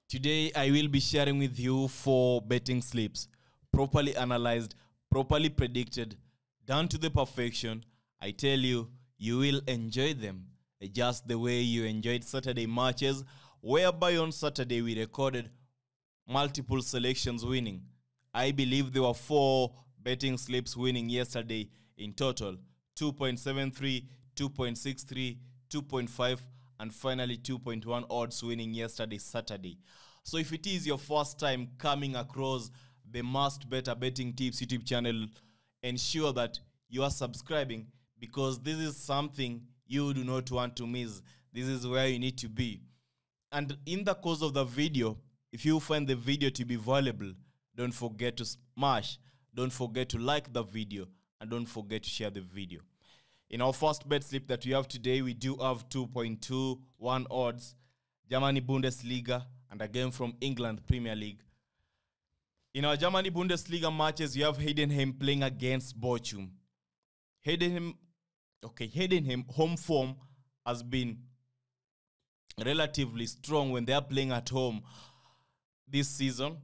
Today, I will be sharing with you 4 betting slips, properly analyzed, properly predicted, down to the perfection. I tell you, you will enjoy them just the way you enjoyed Saturday matches, whereby on Saturday we recorded multiple selections winning. I believe there were 4 betting slips winning yesterday in total: 2.73, 2.63, 2.5, and finally 2.1 odds winning yesterday Saturday. So if it is your first time coming across the maskedbettor betting tips YouTube channel, ensure that you are subscribing, because this is something you do not want to miss. This is where you need to be. And in the course of the video, if you find the video to be valuable, don't forget to smash, don't forget to like the video, and don't forget to share the video. In our first bet slip that we have today, we do have 2.21 odds, Germany Bundesliga, and a game from England Premier League. In our Germany Bundesliga matches, you have Heidenheim playing against Bochum. Heidenheim home form has been relatively strong when they are playing at home this season,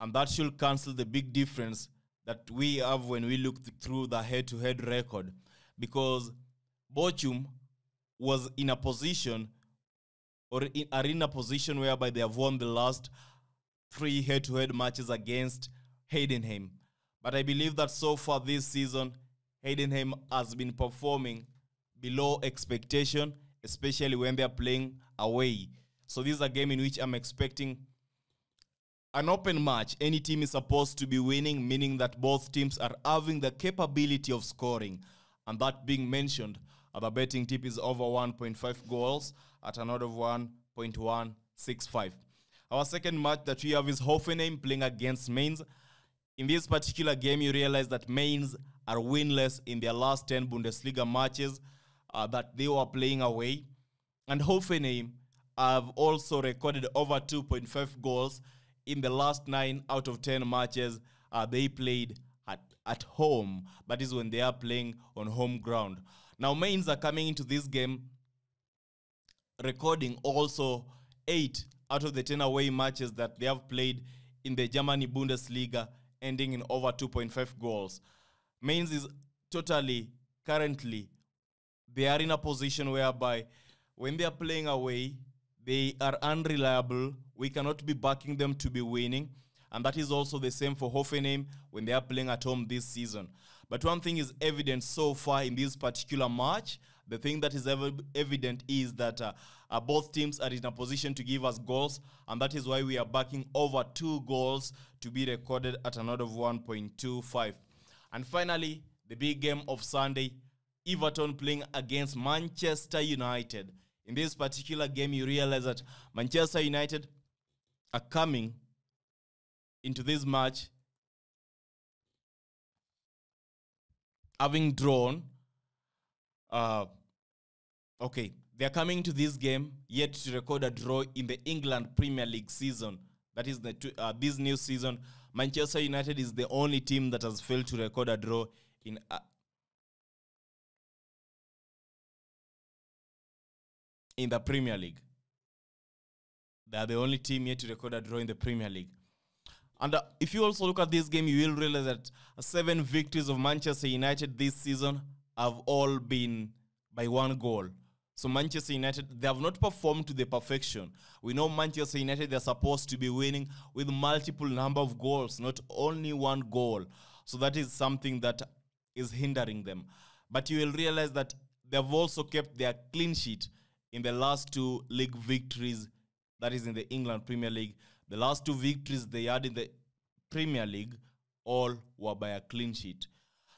and that should cancel the big difference that we have when we look through the head-to-head record, because Bochum was in a position are in a position whereby they have won the last 3 head-to-head matches against Heidenheim. But I believe that so far this season, Heidenheim has been performing below expectation, especially when they are playing away. So this is a game in which I'm expecting an open match. Any team is supposed to be winning, meaning that both teams are having the capability of scoring. And that being mentioned, the betting tip is over 1.5 goals at an odd of 1.165. Our second match that we have is Hoffenheim playing against Mainz. In this particular game, you realize that Mainz are winless in their last 10 Bundesliga matches that they were playing away. And Hoffenheim have also recorded over 2.5 goals in the last 9 out of 10 matches they played at home. That is when they are playing on home ground. Now, Mainz are coming into this game recording also 8 out of the 10 away matches that they have played in the Germany Bundesliga, ending in over 2.5 goals. Mainz is currently, they are in a position whereby when they are playing away, they are unreliable. We cannot be backing them to be winning. And that is also the same for Hoffenheim when they are playing at home this season. But one thing is evident so far in this particular match. The thing that is evident is that both teams are in a position to give us goals, and that is why we are backing over 2 goals to be recorded at an odd of 1.25. And finally, the big game of Sunday, Everton playing against Manchester United. In this particular game, you realize that Manchester United are coming into this match having drawn. They're coming to this game yet to record a draw in the England Premier League season. That is this new season. Manchester United is the only team that has failed to record a draw in the Premier League. They are the only team yet to record a draw in the Premier League. And if you also look at this game, you will realize that 7 victories of Manchester United this season have all been by 1 goal. So Manchester United, they have not performed to the perfection. We know Manchester United, they're supposed to be winning with multiple number of goals, not only 1 goal. So that is something that is hindering them. But you will realize that they've also kept their clean sheet in the last 2 league victories, that is in the England Premier League. The last 2 victories they had in the Premier League, all were by a clean sheet.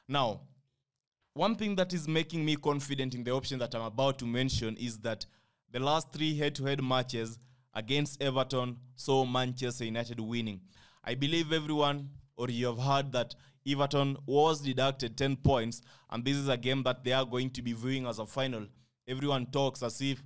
Now, one thing that is making me confident in the option that I'm about to mention is that the last 3 head-to-head matches against Everton saw Manchester United winning. I believe everyone, or you have heard that Everton was deducted 10 points, and this is a game that they are going to be viewing as a final. Everyone talks as if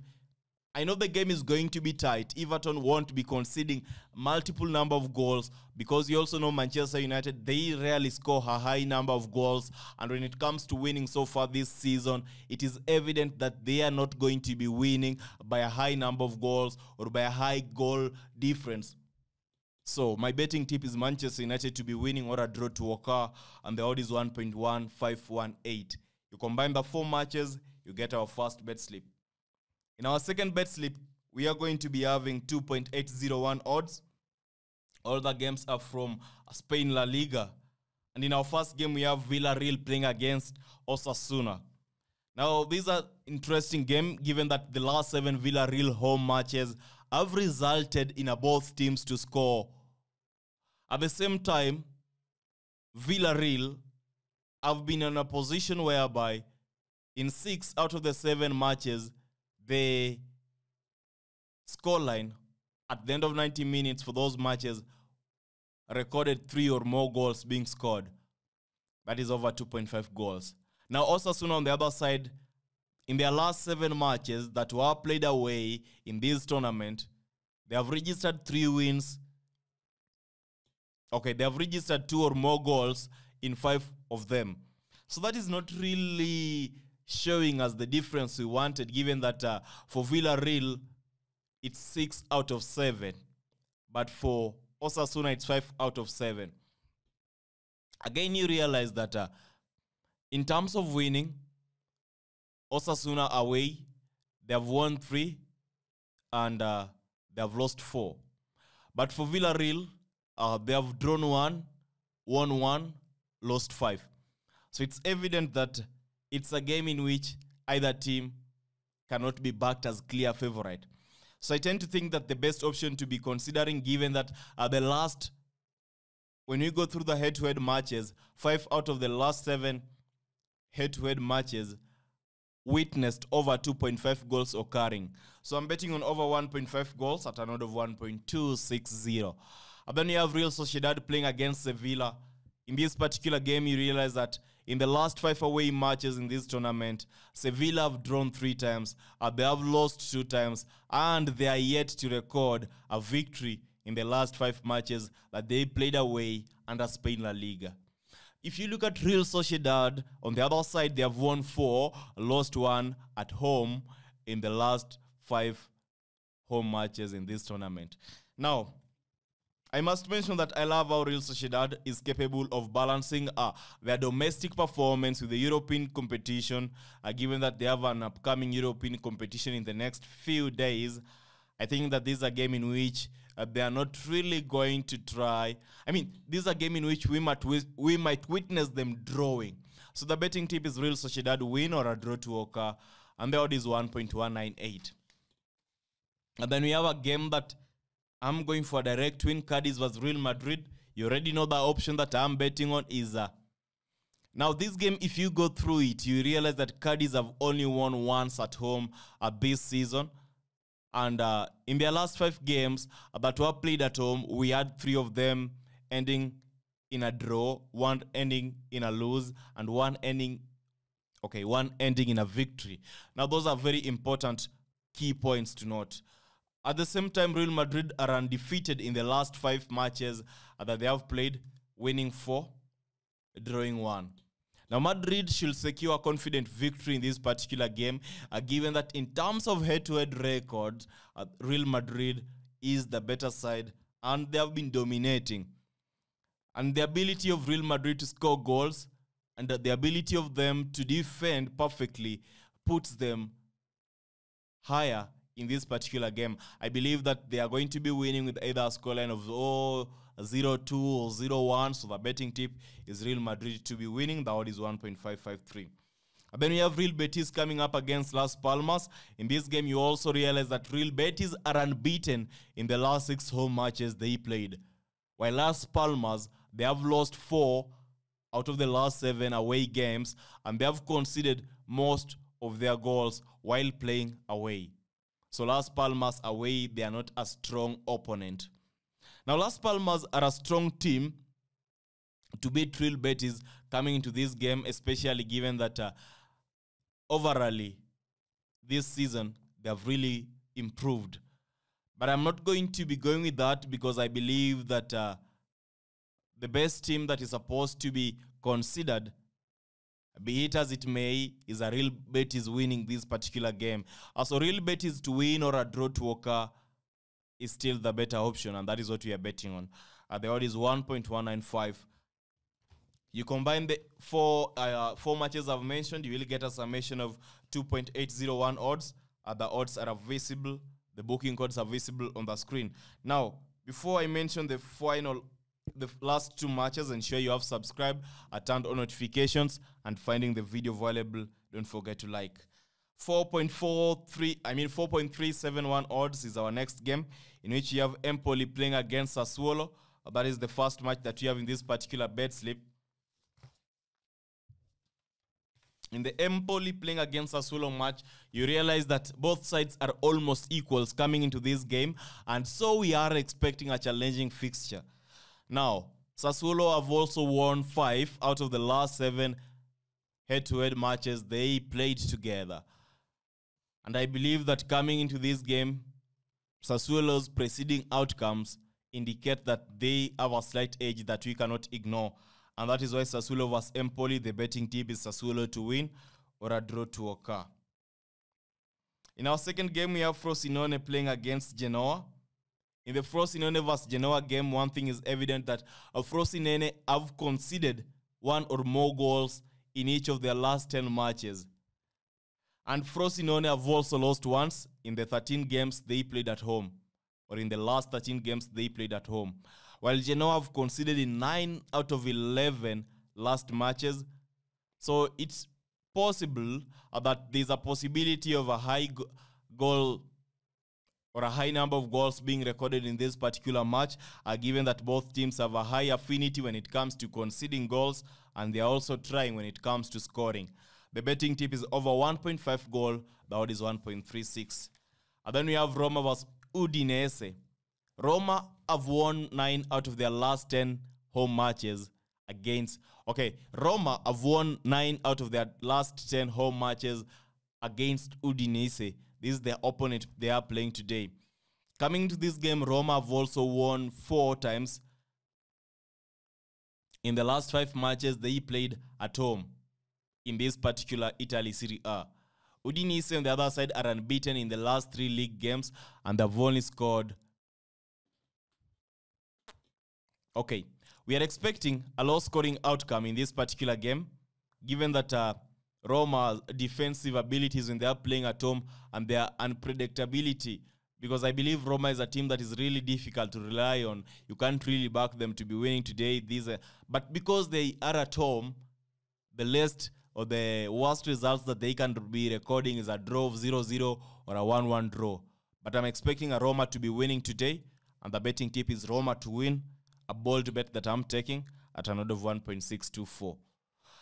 I know the game is going to be tight. Everton won't be conceding multiple number of goals because you also know Manchester United, they rarely score a high number of goals. And when it comes to winning so far this season, it is evident that they are not going to be winning by a high number of goals or by a high goal difference. So my betting tip is Manchester United to be winning or a draw to occur, and the odd is 1.1518. You combine the 4 matches, you get our first bet slip. In our second bet slip, we are going to be having 2.801 odds. All the games are from Spain La Liga. And in our first game, we have Villarreal playing against Osasuna. Now, these are interesting game given that the last 7 Villarreal home matches have resulted in both teams to score. At the same time, Villarreal have been in a position whereby in 6 out of the 7 matches, the scoreline at the end of 90 minutes for those matches recorded 3 or more goals being scored. That is over 2.5 goals. Now, Osasuna on the other side, in their last 7 matches that were played away in this tournament, they have registered 3 wins. Okay, they have registered 2 or more goals in 5 of them. So that is not really showing us the difference we wanted, given that for Villarreal, it's 6 out of 7. But for Osasuna, it's 5 out of 7. Again, you realize that in terms of winning, Osasuna away, they have won 3 and they have lost 4. But for Villarreal, they have drawn 1, won 1, lost 5. So it's evident that it's a game in which either team cannot be backed as clear favorite. So I tend to think that the best option to be considering, given that when you go through the head-to-head matches, 5 out of the last 7 head-to-head matches witnessed over 2.5 goals occurring. So I'm betting on over 1.5 goals at an odd of 1.260. And then you have Real Sociedad playing against Sevilla. In this particular game, you realize that in the last 5 away matches in this tournament, Sevilla have drawn 3 times, they have lost 2 times, and they are yet to record a victory in the last 5 matches that they played away under Spain La Liga. If you look at Real Sociedad, on the other side, they have won 4, lost 1 at home in the last 5 home matches in this tournament. Now, I must mention that I love how Real Sociedad is capable of balancing their domestic performance with the European competition, given that they have an upcoming European competition in the next few days. I think that this is a game in which they are not really going to try. This is a game in which we might witness them drawing. So the betting tip is Real Sociedad win or a draw to occur, and the odd is 1.198. And then we have a game that I'm going for a direct win. Cadiz vs Real Madrid. You already know the option that I'm betting on is... Now, this game, if you go through it, you realize that Cadiz have only won once at home this season. And in their last 5 games that were played at home, we had 3 of them ending in a draw, 1 ending in a lose, and 1 ending in a victory. Now, those are very important key points to note. At the same time, Real Madrid are undefeated in the last 5 matches that they have played, winning 4, drawing 1. Now, Madrid should secure a confident victory in this particular game, given that in terms of head-to-head record, Real Madrid is the better side, and they have been dominating. And the ability of Real Madrid to score goals and the ability of them to defend perfectly puts them higher in this particular game. I believe that they are going to be winning with either a scoreline of 0-2 or 0-1. So the betting tip is Real Madrid to be winning. The odd is 1.553. And then we have Real Betis coming up against Las Palmas. In this game, you also realize that Real Betis are unbeaten in the last 6 home matches they played. While Las Palmas, they have lost 4 out of the last 7 away games, and they have conceded most of their goals while playing away. So Las Palmas away, they are not a strong opponent. Now, Las Palmas are a strong team to beat Real Betis coming into this game, especially given that overall, this season, they have really improved. But I'm not going to be going with that because I believe that the best team that is supposed to be considered, be it as it may, is a Real Betis winning this particular game. So Real Betis to win or a draw to occur is still the better option, and that is what we are betting on. The odd is 1.195. You combine the four matches I've mentioned, you will get a summation of 2.801 odds. The odds are visible. The booking codes are visible on the screen. Now, before I mention the last two matches, ensure you have subscribed, turned on notifications, and finding the video valuable. Don't forget to like. 4.371 odds is our next game, in which you have Empoli playing against Sassuolo. That is the first match that we have in this particular bet slip. In the Empoli playing against Sassuolo match, you realize that both sides are almost equals coming into this game, and so we are expecting a challenging fixture. Now, Sassuolo have also won 5 out of the last 7 head-to-head matches they played together. And I believe that coming into this game, Sassuolo's preceding outcomes indicate that they have a slight edge that we cannot ignore. And that is why Sassuolo vs Empoli, the betting tip is Sassuolo to win or a draw to occur. In our second game, we have Frosinone playing against Genoa. In the Frosinone vs Genoa game, one thing is evident that Frosinone have conceded 1 or more goals in each of their last 10 matches. And Frosinone have also lost once in the 13 games they played at home, or in the last 13 games they played at home. While Genoa have conceded in 9 out of 11 last matches. So it's possible that there's a possibility of a high goal or a high number of goals being recorded in this particular match, given that both teams have a high affinity when it comes to conceding goals, and they are also trying when it comes to scoring. The betting tip is over 1.5 goal. The odd is 1.36. And then we have Roma vs Udinese. Roma have won 9 out of their last 10 home matches against... Roma have won 9 out of their last 10 home matches against Udinese. This is their opponent they are playing today. Coming to this game, Roma have also won 4 times. In the last 5 matches, they played at home in this particular Italy Serie A. Udinese on the other side are unbeaten in the last 3 league games, and they've only scored... we are expecting a low-scoring outcome in this particular game, given that Roma's defensive abilities when they are playing at home and their unpredictability, because I believe Roma is a team that is really difficult to rely on. You can't really back them to be winning today. But because they are at home, the least or the worst results that they can be recording is a draw of 0-0 or a 1-1 draw. But I'm expecting a Roma to be winning today, and the betting tip is Roma to win, a bold bet that I'm taking at an odd of 1.624.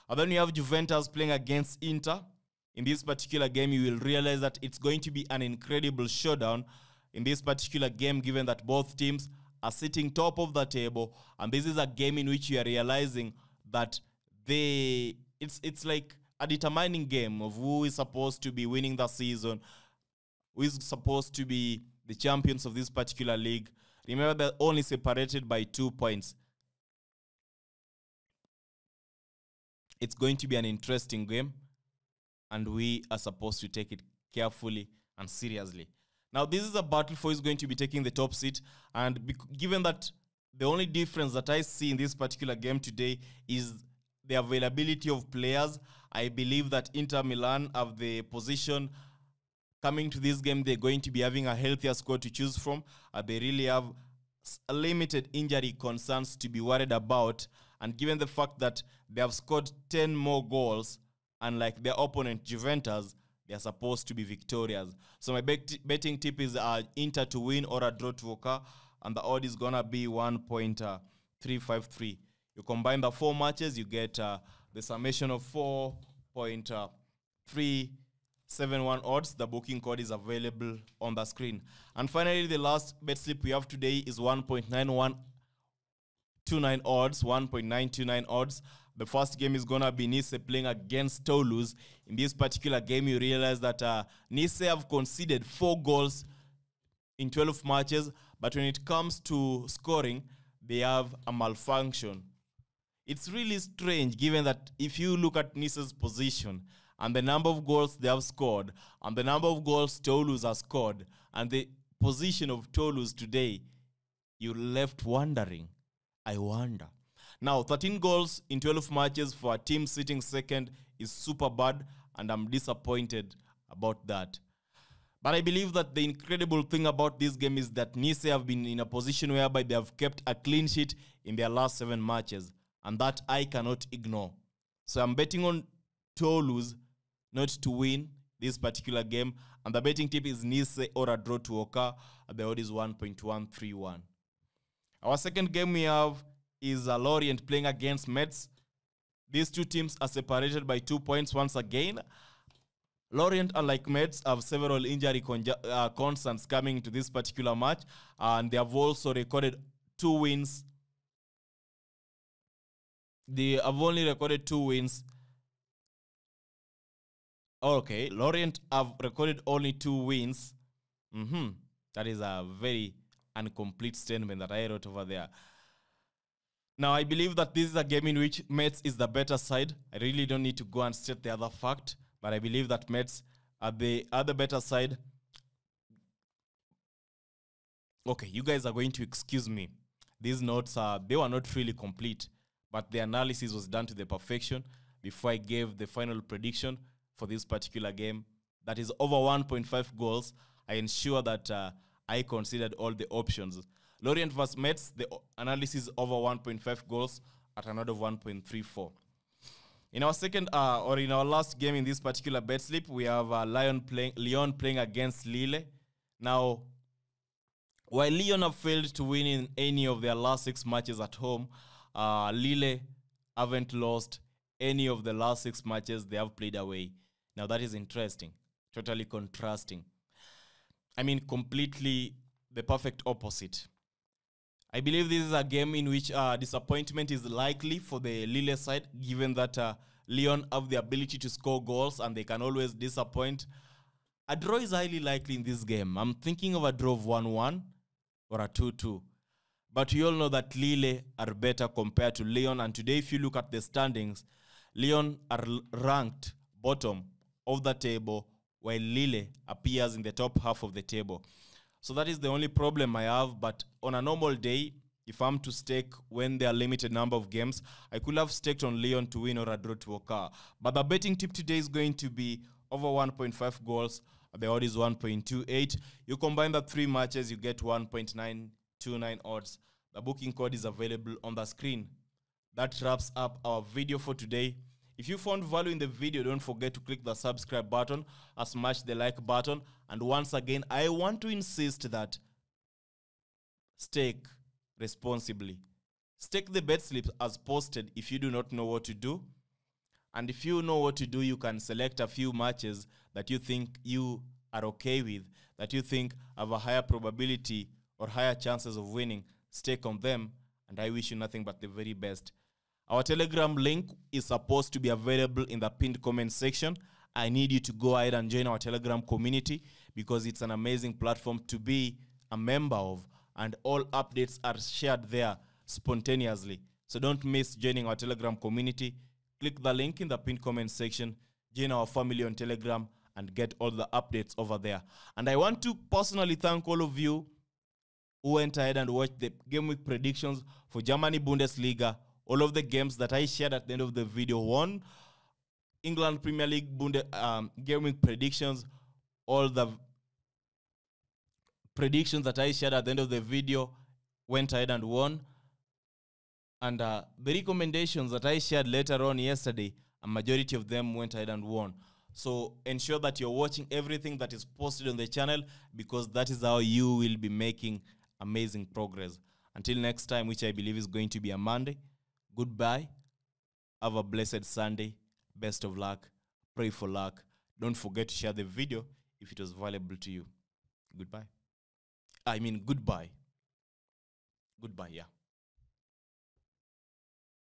And then you have Juventus playing against Inter. In this particular game, you will realize that it's going to be an incredible showdown in this particular game, given that both teams are sitting top of the table. And this is a game in which you are realizing that it's like a determining game of who is supposed to be winning the season, who is supposed to be the champions of this particular league. Remember, they're only separated by 2 points. It's going to be an interesting game, and we are supposed to take it carefully and seriously. Now, this is a battle for who's going to be taking the top seat, and given that the only difference that I see in this particular game today is the availability of players, I believe that Inter Milan have the position. Coming to this game, they're going to be having a healthier squad to choose from. They really have a limited injury concerns to be worried about. And given the fact that they have scored 10 more goals, unlike their opponent Juventus, they are supposed to be victorious. So my betting tip is Inter to win or a draw to occur, and the odd is going to be 1.353. You combine the 4 matches, you get the summation of 4.371 odds. The booking code is available on the screen. And finally, the last bet slip we have today is 1.9129 odds, 1.929 odds. The first game is going to be Nice playing against Toulouse. In this particular game, you realize that Nice have conceded 4 goals in 12 matches, but when it comes to scoring, they have a malfunction. It's really strange given that if you look at Nice's position and the number of goals they have scored and the number of goals Toulouse has scored and the position of Toulouse today, you're left wondering. I wonder. Now, 13 goals in 12 matches for a team sitting second is super bad, and I'm disappointed about that. But I believe that the incredible thing about this game is that Nice have been in a position whereby they have kept a clean sheet in their last 7 matches, and that I cannot ignore. So I'm betting on Toulouse not to win this particular game, and the betting tip is Nice or a draw to occur. The odd is 1.131. Our second game we have is Lorient playing against Metz. These two teams are separated by 2 points once again. Lorient, unlike Metz, have several injury concerns coming into this particular match, and they have also recorded 2 wins. They have only recorded 2 wins. Okay, Lorient have recorded only 2 wins. That is a very incomplete statement that I wrote over there. Now, I believe that this is a game in which Metz is the better side. I really don't need to go and state the other fact, but I believe that Metz are the other better side. Okay, you guys are going to excuse me. These notes, they were not really complete, but the analysis was done to the perfection before I gave the final prediction for this particular game. That is over 1.5 goals. I ensure that I considered all the options. Lorient vs. Metz, the analysis over 1.5 goals at an odd of 1.34. In our second, or in our last game in this particular bet slip, we have Lyon playing against Lille. Now, while Lyon have failed to win in any of their last 6 matches at home, Lille haven't lost any of the last 6 matches they have played away. Now, that is interesting, totally contrasting. I mean, completely the perfect opposite. I believe this is a game in which disappointment is likely for the Lille side, given that Lyon have the ability to score goals and they can always disappoint. A draw is highly likely in this game. I'm thinking of a draw of 1-1 or a 2-2. But you all know that Lille are better compared to Lyon. And today, if you look at the standings, Lyon are ranked bottom of the table, while Lille appears in the top half of the table. So that is the only problem I have. But on a normal day, if I'm to stake when there are limited number of games, I could have staked on Lyon to win or a draw to occur. But the betting tip today is going to be over 1.5 goals. The odd is 1.28. You combine the 3 matches, you get 1.929 odds. The booking code is available on the screen. That wraps up our video for today. If you found value in the video, don't forget to click the subscribe button or smash the like button. And once again, I want to insist that stake responsibly. Stake the bet slips as posted if you do not know what to do. And if you know what to do, you can select a few matches that you think you are okay with, that you think have a higher probability or higher chances of winning. Stake on them, and I wish you nothing but the very best. Our Telegram link is supposed to be available in the pinned comment section. I need you to go ahead and join our Telegram community because it's an amazing platform to be a member of, and all updates are shared there spontaneously. So don't miss joining our Telegram community. Click the link in the pinned comment section, join our family on Telegram, and get all the updates over there. And I want to personally thank all of you who went ahead and watched the game week predictions for Germany Bundesliga. All of the games that I shared at the end of the video won. England Premier League game week predictions, all the predictions that I shared at the end of the video went ahead and won. And the recommendations that I shared later on yesterday, a majority of them went ahead and won. So ensure that you're watching everything that is posted on the channel, because that is how you will be making amazing progress. Until next time, which I believe is going to be a Monday, goodbye. Have a blessed Sunday. Best of luck. Pray for luck. Don't forget to share the video if it was valuable to you. Goodbye. Goodbye. Goodbye, yeah.